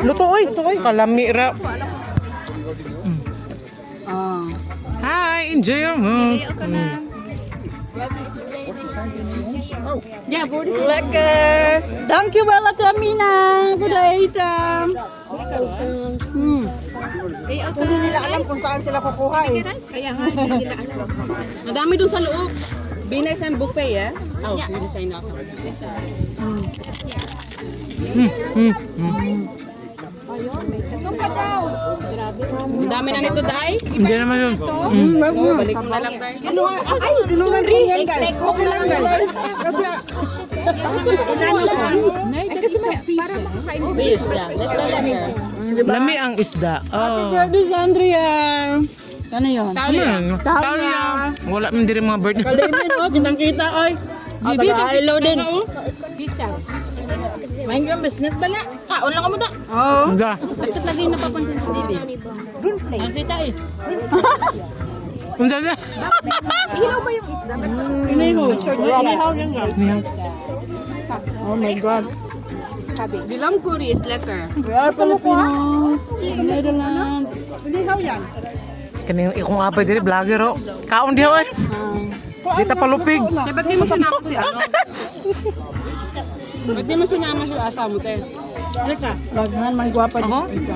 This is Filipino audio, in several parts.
Luto oy. Kalami ra. Hi, enjoy your meal. Lekker. Dankjewel Kamina voor de eten. Hindi nila alam kung saan sila kukuha eh. Kaya nga, hindi nila alam. Madami doon sa loob. Binay sa buffet eh. Oh, design ako. Ito pa daw. Ang dami na nito, Day. Hindi naman yun. Oo, balik mo na lang, Day. Ay, tinungan rin yan guys. Okay lang guys. Kasi Fish, yeah. Let's go lekker. Lami ang isda. Oh. birthday Andrea. Ano yun? Talia. Wala man diri mga birthday. Kalimin oh, kitang-kita oy. Jibi, Hello din. Main yung business bala. Kaon lang ka mo da. Oo. Nga. Bakit lagi napapansin si Jibi? Ang kita eh. Unsa siya? Hilaw ba yung isda? Oh my God. Dilam curry is lekker. We are Filipinos. Netherlands. Kani ikong apay diri vlogger oh. Kaon diha oy. Kita palupig. Kaya ba't di mo sinama si ano? Ba't di mo sinama si asa mo, te? Laghan man gwapa Ako? dito.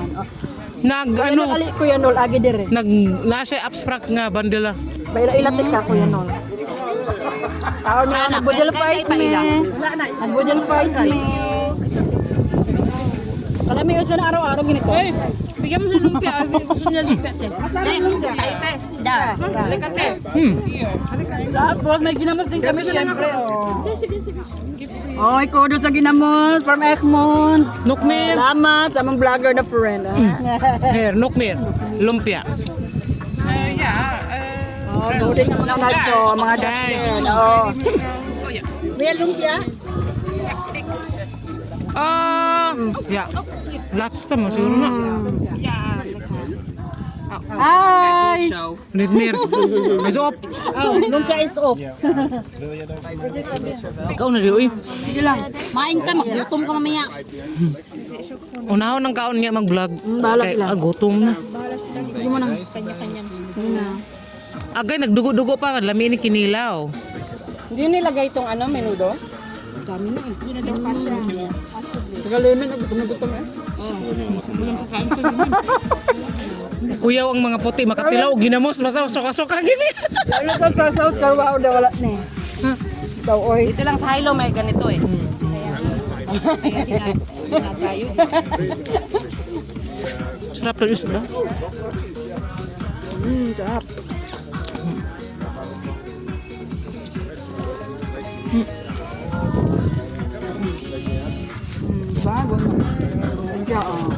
Nag ano, Ali ko yan ol agi dire. nag nasa abstract nga bandila. Baila ilatik ka ko yan ol. Taon na nagbudel fight me. Nagbudel fight me. Kalami yun sa araw-araw ganito. Bigyan mo sa lumpia. Gusto niya lumpia, te. Te, tayo, te. Da. Halika, te. Tapos may ginamos din kami siyempre. Oy, kudo sa ginamos from Egmont. Nukmir. Salamat sa mga vlogger na friend. Here, nukmir. Lumpia. Oh, kudo naman ang nacho, mga datin. Oh. May lumpia? Yeah. Lots ta mo siguro na. Hi. Nukmir. Is op. Oh, lumpia is off. Ikaw na di oy. Sige lang. Main ka, maglutom ka mamaya. Unahon ng kaon niya mag-vlog. bahala Kay sila. gutom na. Sige mo na. Kanya-kanya. Agay nagdugo-dugo pa lami ni kinilaw. Hindi nilagay itong ano, menudo? Dami na eh. Hindi na daw kasya. Tagalimin, nagutom eh. Kuyaw ang mga puti makatilaw ginamos basta soka-soka gisi. Ano sa sauce karwao daw wala na eh. Daw oy. Dito lang sa Hilo may ganito eh. Sarap ng isda. Sarap. Bago na. Diyan oh.